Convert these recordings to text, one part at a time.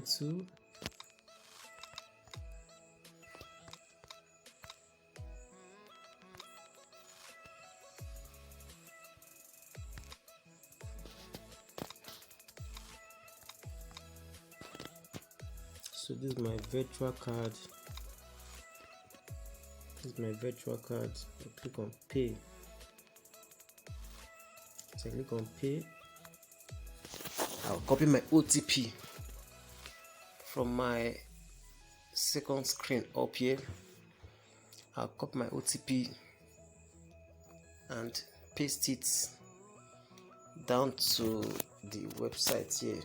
2. So this is my virtual card. This is my virtual card. I click on pay. So I click on pay. I'll copy my OTP from my second screen up here. I'll copy my OTP and paste it down to the website here.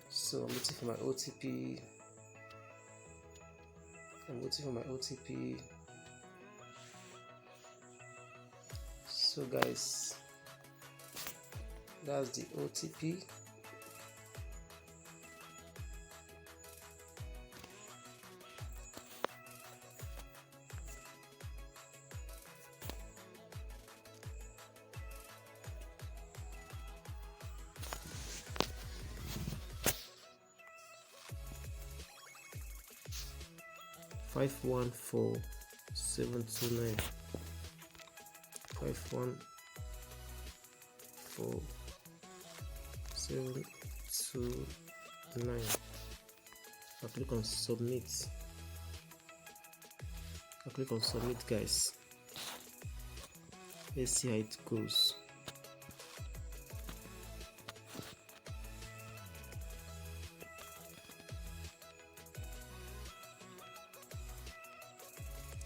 So I'm waiting for my OTP. So guys, that's the OTP. Five 14729 514-729. I'll click on submit. Guys. Let's see how it goes.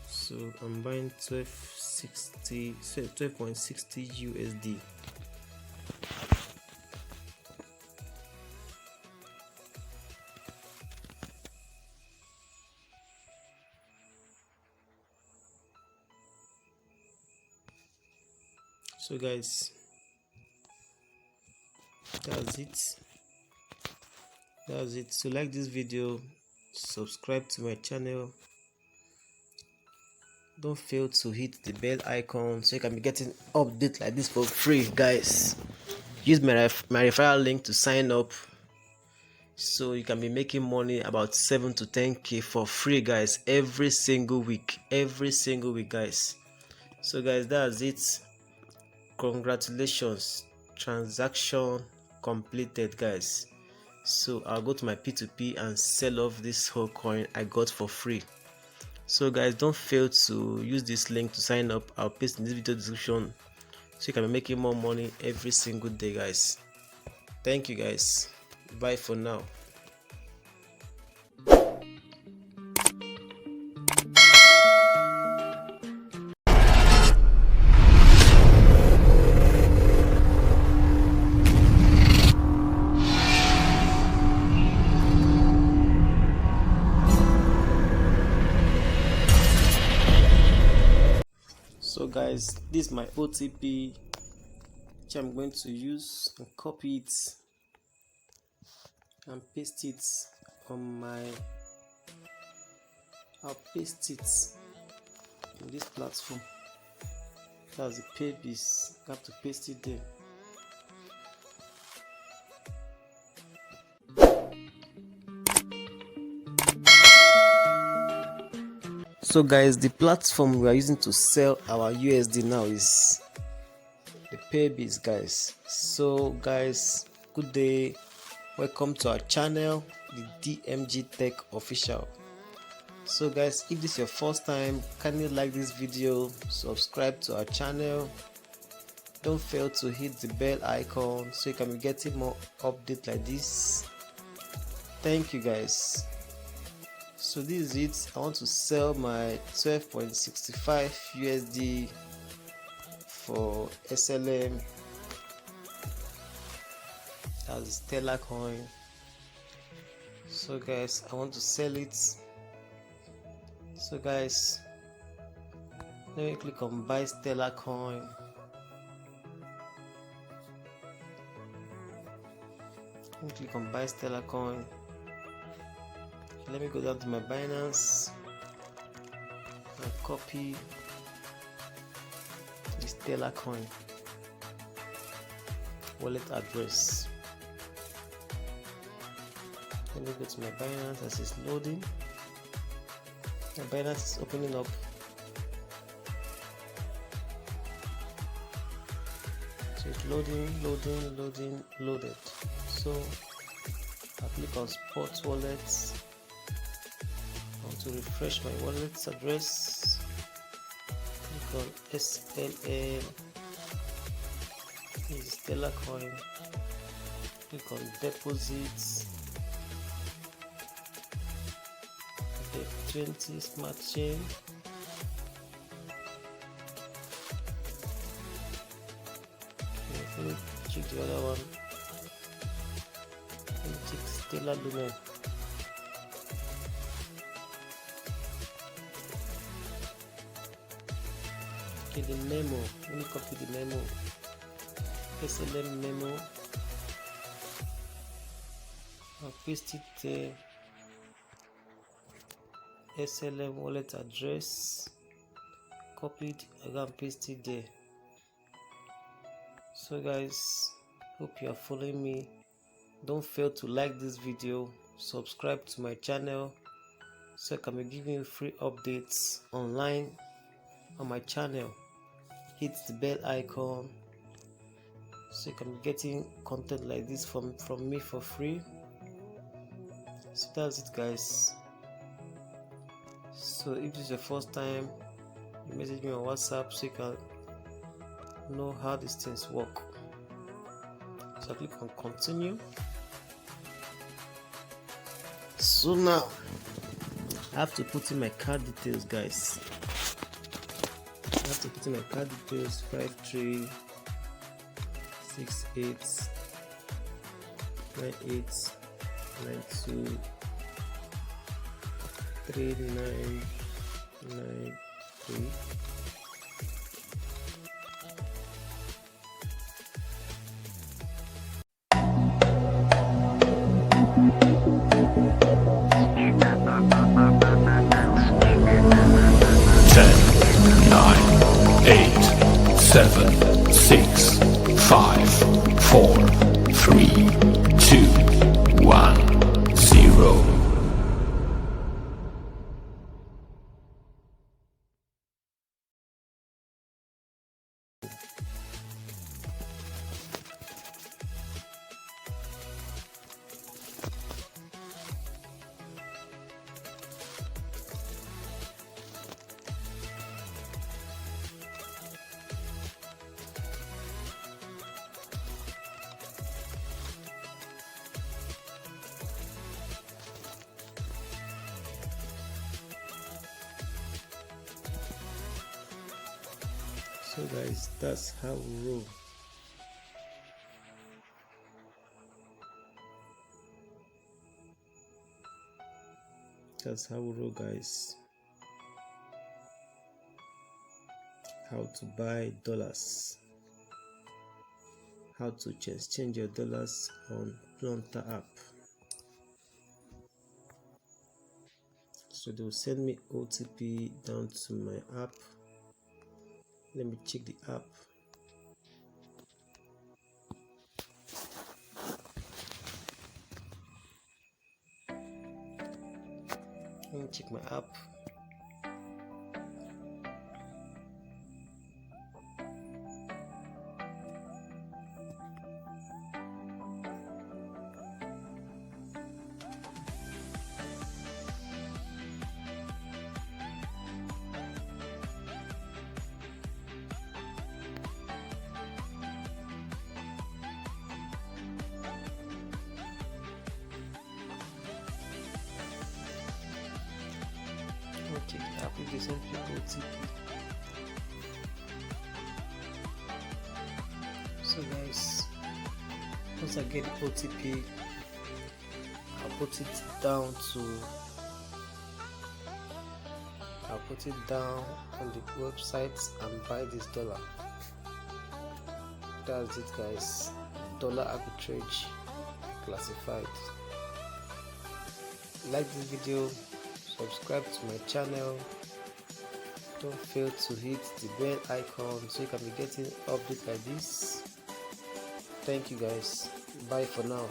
So I'm buying 12.60 USD. So guys, that's it. So like this video, subscribe to my channel. Don't fail to hit the bell icon so you can be getting updates like this for free, guys. Use my referral link to sign up so you can be making money about 7 to 10k for free, guys, every single week, guys. So guys, that's it. Congratulations, transaction completed, guys. So I'll go to my P2P and sell off this whole coin I got for free. So guys, don't fail to use this link to sign up. I'll paste in this video description so you can be making more money every single day, guys. Thank you, guys. Bye for now. So guys, this is my OTP which I'm going to use and copy it and paste it on I'll paste it in this platform. That's the paybase. I have to paste it there. So guys, the platform we are using to sell our USD now is the paybase, guys. So guys, good day, welcome to our channel, the DMG Tech Official. So guys, if this is your first time, kindly like this video, subscribe to our channel, don't fail to hit the bell icon so you can be getting more updates like this. Thank you, guys. So this is it. I want to sell my 12.65 USD for SLM. That's Stellar coin. So guys, I want to sell it. So guys, let me click on buy Stellar coin. Let me click on buy Stellar coin. Let me go down to my Binance and copy the Stellar coin wallet address. Let me go to my Binance as it's loading. My Binance is opening up. So it's loaded. So I click on Spot Wallets. I want to refresh my wallet's address. Click on SLM. This is Stellar Coin. Click on Deposits. Okay, 20 Smart Chain. Let me check the other one. Let me check Stellar Lumen. Okay, the memo. Let me copy the memo. SLM memo. I'll paste it there. SLM wallet address. Copy it. I can paste it there. So guys, hope you are following me. Don't fail to like this video, subscribe to my channel so I can be giving you free updates online on my channel. Hit the bell icon so you can be getting content like this from me for free. So that's it guys. So if this is your first time, you message me on WhatsApp so you can know how these things work. So I click on continue. So now I have to put in my card details guys. I have to put in my card details: 5368 9892 3993. Ten, 9, 8, 7, 6, 5, 4, 3, 2, 1, 0. So guys, that's how we roll. That's how we roll guys. How to buy dollars. How to change your dollars on Plumter app. So they'll send me OTP down to my app. Let me check the app. Let me check my app. Check the application for OTP. So guys, once I get the OTP, I'll put it down on the website and buy this dollar. That's it guys. Dollar arbitrage classified. Like this video, subscribe to my channel, don't fail to hit the bell icon so you can be getting updates like this. Thank you guys, bye for now.